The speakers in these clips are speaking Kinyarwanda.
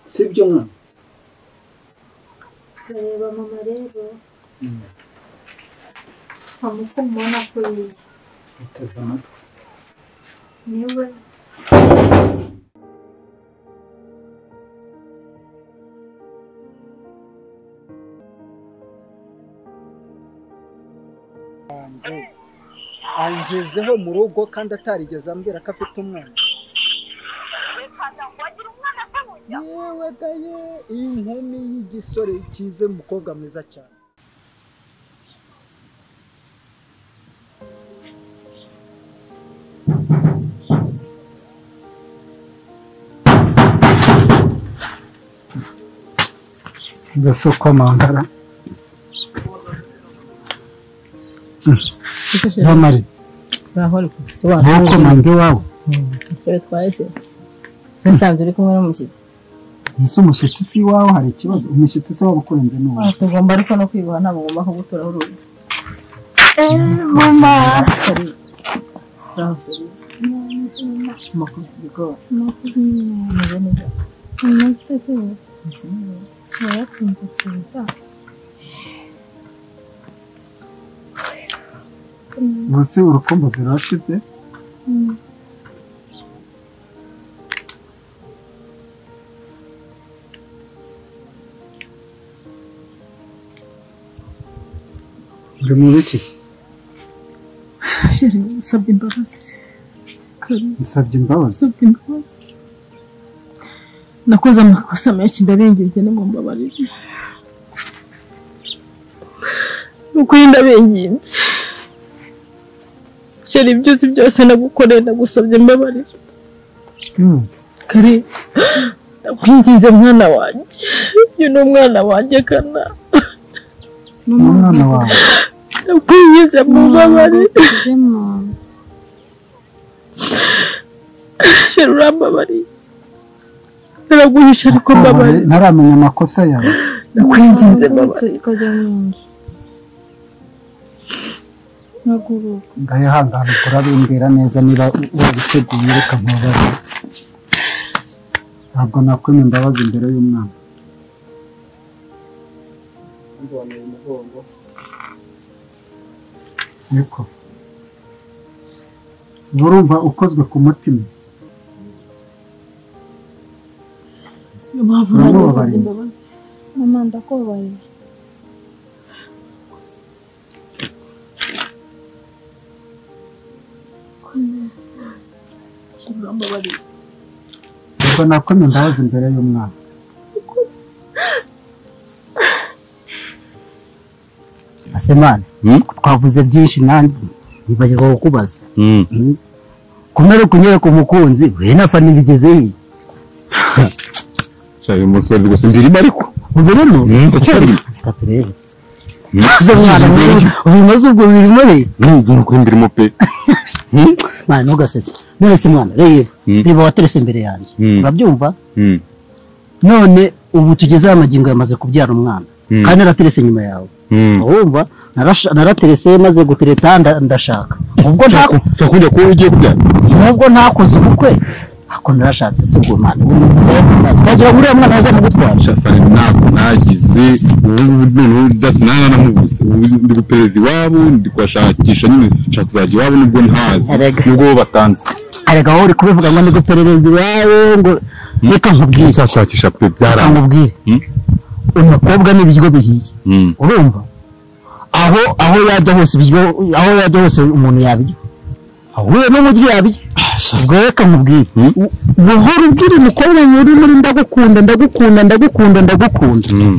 sibyo mwana reba mama rero amukumona kuri uteze amatwi niwe angezeho mu rugo kandi atarigeze ambwira ko afite umwana. Yewe gaye inkumi y'igisore kize umukobwa mwiza cyane. Mbese uko mangara Mari Raholi Nuko mange wawe twahise Sasanze uri kumwe n'umushyitsi. Ese umushyitsi si wawe hari ikibazo umushyitsi se wabukurenze n'uwo. Tugomba ariko no kwibuha ntabwo ngomba kugutura urugo. mama Makuru bigora. Yarakunze kuza Bose urukumbuzi rurashize uri mu bikizi Sheri usabye imbabazi. usabye imbabazi Nakoze amakosa menshi ndabinginze nimumbabarire. Nuko ndabinginze. Sheri byose byose nagukoreye ndagusabye mbabarire. Kare nakwinginze mwana wanjye. Uyu ni umwana wanjye kana. umwana wawe Nakwinginze mbabarire. Sheri urambabarire. Naraguhisha ariko mbabarire. Ntaramenya amakosa yawe. Nakwinginze mbabarire. ikajya mu nzu naguruka Ngayihangana kurabimbwira neza niba wabiteguye reka nkubabarire. Ntabwo nakwima imbabazi imbere y'umwana. Niko urumva ukozwe ku mutima. Mpamvu nagusabye imbabazi. mama ndakubabarira Urambabarire. Ntabwo nakwima imbabazi imbere y'umwana. Asemana twavuze byinshi nandi nibagirwa kukubaza kumera kunyereka umukunzi we nafa nibigeze Shaye umusore rwose ndirimo ariko ubirimo katrebe Ze mwana ubimaze ubwo birimo re ngiye kuri ndirimo pe mwana ntugasetse none se mwana reba waterese imbere yanjye urabyumva none ubu tugeze amagingo yamaze kubyara umwana kandi naraterese nyuma yawe urumva naraterese maze gutereta ndashaka ubwo kujya ko ugiye kubyara nubwo ntakoze ubukwe ako narashatse se ubwo mwana wagira muri mwana waza mugutwara shafari ntabwo nagize just nana namubuze ndi gupereza iwabo ndi kwashakisha nyine nshaka kuzajya iwabo nubwo ntazi nubwo batanze arega wowe uri kubivuga ngo ndi guperereza iwawe ngo reka nkubwire nshakisha pe byaranze nkubwire umukobwa n'ibiryo bihiye urumva aho yajya hose ibiryo aho yajya hose umuntu yabirya ahuye n'umujyi yabirya ubwo reka nkubwire buhora ubwira umukobwa muri ndagukunda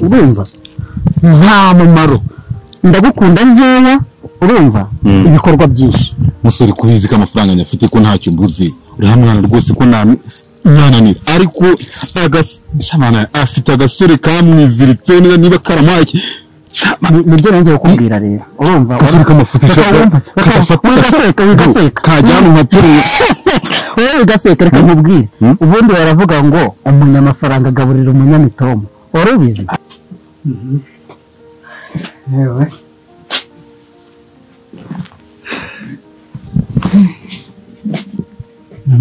urumva nta mumaro ndagukunda nkeya urumva ibikorwa byinshi musore kubizi ko amafaranga nyafite ko ntacyo mbuze uriya mwana rwose ko nyananira ariko afite agasore kamwiziritse niba karamaye nibyo nanjye kukubwira rero urumva ariko amafuti kajyana umpatereye wowe bigafeka reka nkubwire ubundi baravuga ngo umunyamafaranga agaburira umunyamitomo wari ubizi yewe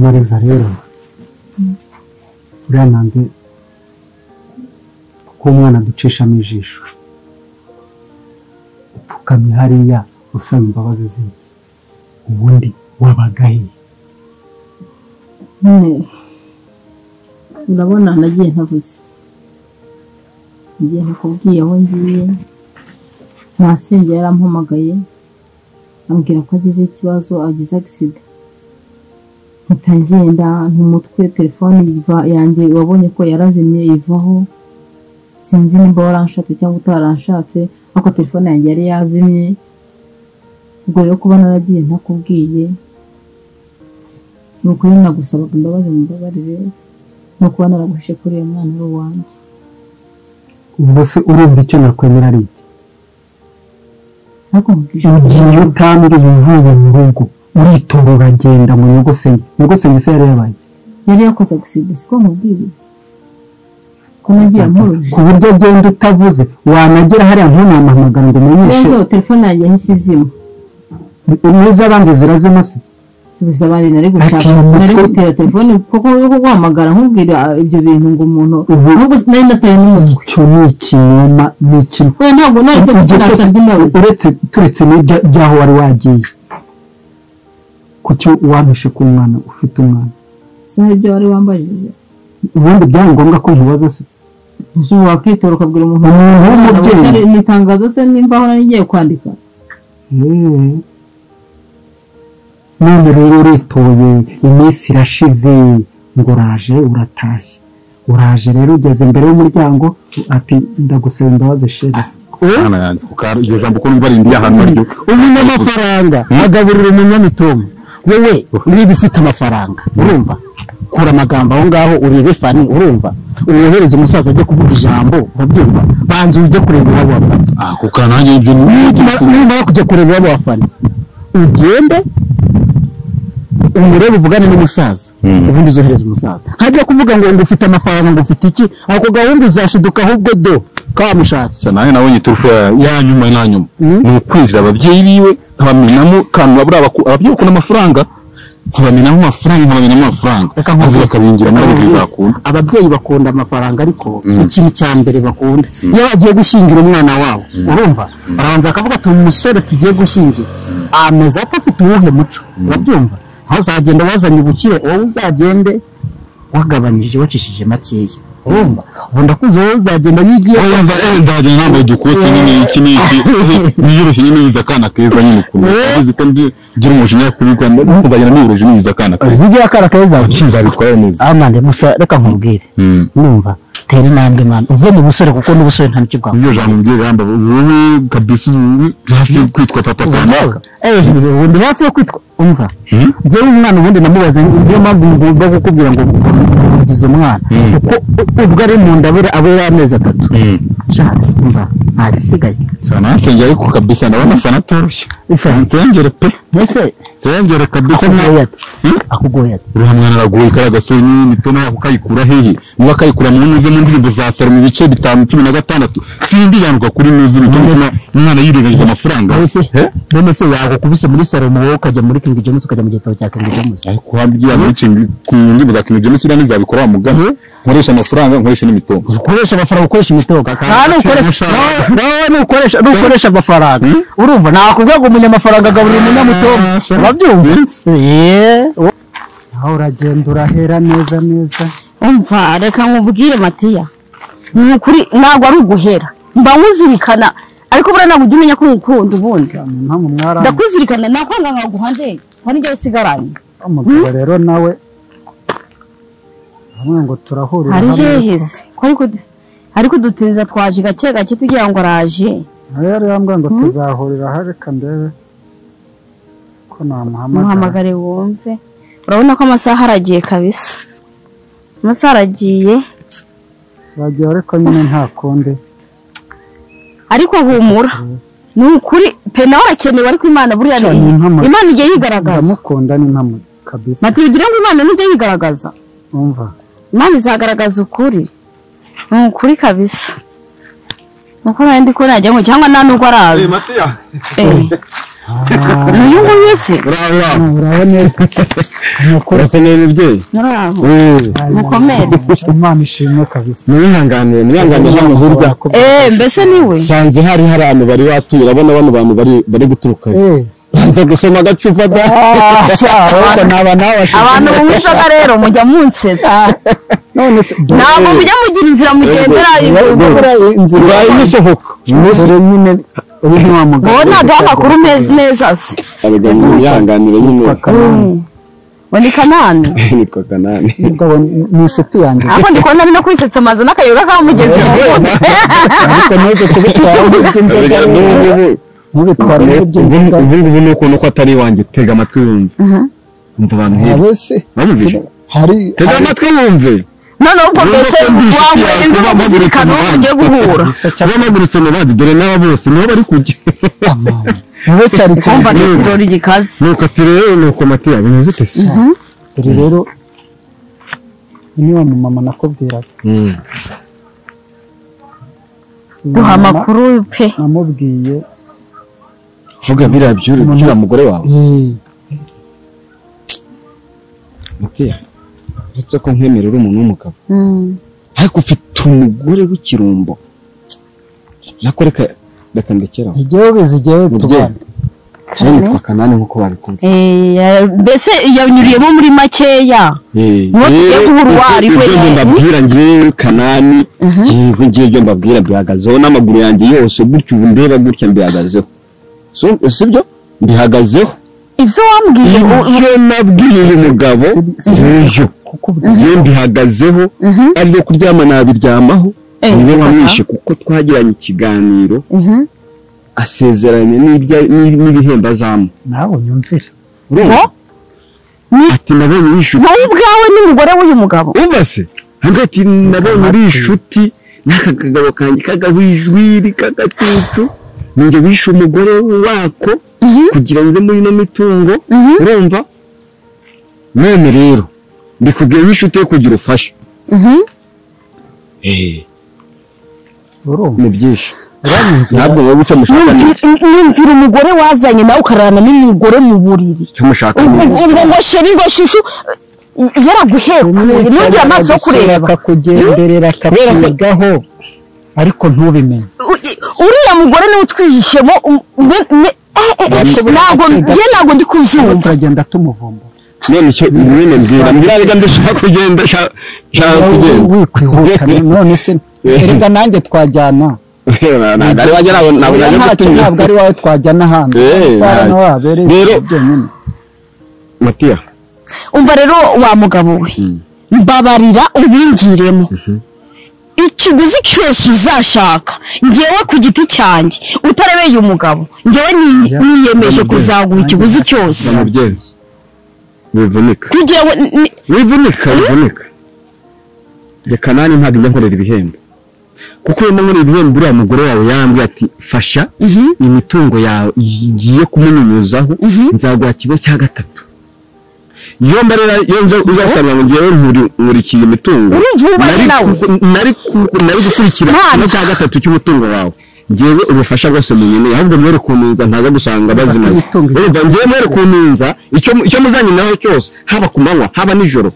Mariza rero uriya nanze ko umwana ducishamo ijisho upfukamye hariya usaba imbabazi z'iki ubundi wabagahe urabona nagiye ntavuze igihe nakubwiye aho ngiye Masenge yarampamagaye ambwira ko agize ikibazo agize accident ntangenda n'umutwe telefone yanjye wabonye ko yarazimye ivaho sinzi nimba waranshatse cyangwa utaranshatse ariko telefone yanjye yari yazimye ubwo rero kuba naragiye ntakubwiye nuko rero nagusaba imbabazi mu mbabarire no kuba naraguhishe kuri uyu mwana ari uwanjye ubwo se urumva icyo nakwemera ari iki ugiye utambye uvuye mu rugo uritora uragenda mu nyogosenge se yari yabaye yari yakoze accident siko nkubwiye ko nagiye amuruje ku buryo agenda utavuze wanagera hariya ntunamuhamagara ngo umenyeshe telefone yanjye yahise izima neza abandi zirazima se subiza abandi nari gutera telefone kuko guhamagara nkubwira ibyo bintu ngo umuntu ahubwo nari nataye n'umutwe cyo ni ikinyoma ni ikintu we ntabwo nahise kugira imbabazi turetse n'ibyaho wari wagiye kuki wampishe ku mwana ufite umwana saho ibyo wari wambajije ubundi byari ngombwa ko nkubaza se ushobora kwitora ukabwira umuntu w'umubyeyi ni itangazo se nimba aho nari ngiye kwandika none rero uritoye iminsi irashize ngo uraje uratashye uraje rero ugeze imbere y'umuryango ati ndagusaba imbabazi sheri iryo jambo ko numva rindi ahantu aryo umunyamafaranga agaburira umunyamitombo wowe niba ufite amafaranga urumva kura amagambo aho ngaho urebe fani urumva uwohereza umusaza ajya kuvuga ijambo urabyumva banza ujye kureba iwabo wa fani kuko nanjye ibyo nimara kujya kureba iwabo wa fani ugende umurebe uvugane n'umusaza ubundi uzohereza umusaza hajya kuvuga ngo ufite amafaranga ngo ufite iki ako gahunda uzashiduka ahubwo do kamushatse nawe nabonye turufu yanyuma ni ukwinjira ababyeyi biwe nkabamenamo kantu babura ababyeyi bakunda amafaranga nkabamenamo amafaranga maze bakabingira muri bizakunda ababyeyi bakunda amafaranga ariko ikintu cya mbere bakunda iyo bagiye gushyingira umwana wabo urumva arabanza akavuga ati umusore tugiye gushyingira ameze atafite uwuhe muco urabyumva hazagenda wazanye ubukire wowe uzagende wagabanyije wacishije makeya urumva ubu ndakuze wowe uzagenda yigiye nzagenda nambaye udukote nyine iki niyoroshye nyine wiza akana keza nyine ukuntu uzi ko ngira umujinya kuri Rwanda nzagenda niyoroshye niyiza akana keza zigira akana keza nzabitwara neza amande musa reka nkubwire numva tera intambwe man uve mu busore kuko n'ubusore nta nicyo bwa iyo jambo ngiye gamba wowe kabisa hafi kwitwa papa kanaka ubundi hafi yo kwitwa umva jewe umwana ubundi namubaze niyo mpamvu ngomba gukubwira ngo ugize umwana kuko ubwo ari mu ndabura abera amezi 3 cyane umva nta gisigaye sana nsengera ariko kabisa ndabona fana toroshye nsengere pe mbese nsengere kabisa akugoye uriya mwana aragoye karagasoni n'imitono yako kayikura hehe niba kayikura mu muze mu ndirimbo za saro mu bice 5-16 sindi yanuka kuri muzi bituma umwana yirengagiza amafaranga none se yako kubise muri saro mu wowe ukajya muri King James ukajya mu gitabo cya King James ariko habwiye abice ku ndirimbo za King James ura nizabikora mugabo nkoresha amafaranga nkoresha n'imitongo ukoresha amafaranga ukoresha imitongo kandi ukoresha amafaranga urumva nakubwira ngo umunyamafaranga agaburira umunyamutongo urabyumva aho uragenda urahera neza umva reka nkubwire Matiya ni ukuri ntabwo ari uguhera mba nkuzirikana ariko bura ntabwo ujya umenya ko ngukunda ubundi ndakwizirikana nakwanga nkaguhande hari njye usigaranye umugabo rero nawe hamwe ngo turahurira hari hehese ariko duteza twaje gake tugira ngo araje rero yambwa ngo tuzahurira hareka ndebe ko namuhamagare wumve urabona ko amasaha aragiye kabisa amasaha aragiye bagiye ariko nyine nta kundi ariko humura ni ukuri pe nawe arakenewe ariko Imana buriya Imana igiye yigaragaza ndamukunda ni mpamo kabisa Mati ugira ngo Imana nijye yigaragaza umva Imana izagaragaza ukuri ni ukuri kabisa nuko nandi ko najya ngo cyangwa nta nubwo araza uyu nguyu se uraho neza urakomeye mubyeyi muraho mukomere Imana ishimwe kabisa nihanganiye hano hirya mbese niwe sanze hari abantu bari batuye urabona bano bantu bari guturuka nza gusoma agacupa da abantu banywa inzoga rero mujya munsetsa ntabwo mujya mugira inzira mugendera inzira y'isohoka umusore nyine uri nka mugabo wowe ntabwo amakuru neza se abaganga yihanganire nyine ni Kanani nitwa Kanani ni inshuti yanjye ariko ndi kubona ari no kwisetsa amazi n'akayoga kamugezeho ariko ntuze kubitwara nk'iby'inzoga ntubitware nk'iby'inzoga ubu ni ukuntu ko atari iwanjye tega amatwi wumve umva abantu hirya hari tega amatwi wumve noneho ubwo mbese wanywera inzoga muzirikana uwo mugiye guhura abamagurutse mu bandi dore n'aba bose niho bari kujya wowe cyari kumva ni ikirori gikaze nuko ati rero nuko matiya binyuze ute se dore rero ni wa mama nakubwiraga duha amakuru pe namubwiye vuga biriya by'uriya mugore wawe matiya uretse ko nkwemerera umuntu w'umugabo ariko ufite umugore w'ikirumbo nako reka ndekeraho igihe bizigewe tubana nitwa Kanani nk'uko babikunda mbese yanyuriyemo muri makeya niho tugiye guhura uwo ari we ibyo mbabwira ngewe Kanani ngiye ibyo mbabwira bihagazeho n'amaguru yanjye yose gutyo ubu ndeba gutya mbihagazeho sibyo mbihagazeho ibyo wambwiye ibyo nabwiye uyu mugabo n'ejo ngiye mbihagazeho ariyo kuryama nabiryamaho niwe wamwishe kuko twagiranye ikiganiro asezeranye n'ibihembo azamu nawe nyumvira ati nabonye wishuti nawe ubwawe n'umugore w'uyu mugabo umva se hagati nabonye uri inshuti n'aka kagabo kanjye kagahwijwiri k'agacucu ninjye wishe umugore wako kugira ngo muri ino mitungo urumva none rero mbikubwiye w'ishuti yo kugira ufasha ni byinshi ntabwo wowe guca mushaka nyumvira umugore wazanye nawe ukararana n'umugore mu buriri cyumushaka ngo sheri ngo shushu yaraguhekuye ntugira amaso yo kureba akakugenderera akakwigaho ariko ntubimenye uriya mugore niwe utwihishemo ntabwo ndi kubyumva turagenda tumuvumba none icyo nyine mbwira reka ndashaka kugenda wikwihuta none se erega nanjye twajyana ntabwo ari wawe twajyana ahandi rero matiya umva rero wa mugabo we mbabarira ubingiremo ikiguzi cyose uzashaka ngewe ku giti cyanjye utarebeye umugabo ngewe niyemeje kuzaguha ikiguzi cyose wivunika wivunika reka nani ntabwo njya nkorera ibihembo kuko iyo nkorera ibihembo uriya mugore wawe yarambwiye ati fasha imitungo yawe igiye kumunyunyuzaho nzaguha kimwe cya gatatu iyo mbarera iyo uzasanga ngo ngewe nkurikiye imitungo nari gukurikira kimwe cya gatatu cy'umutungo wawe ngewe ubufasha bwose munyeneye ahubwo mwere kununza ntaza gusanga bazimaze urumva ngewe mwere kununza icyo muzanye naho cyose haba ku manywa haba nijoro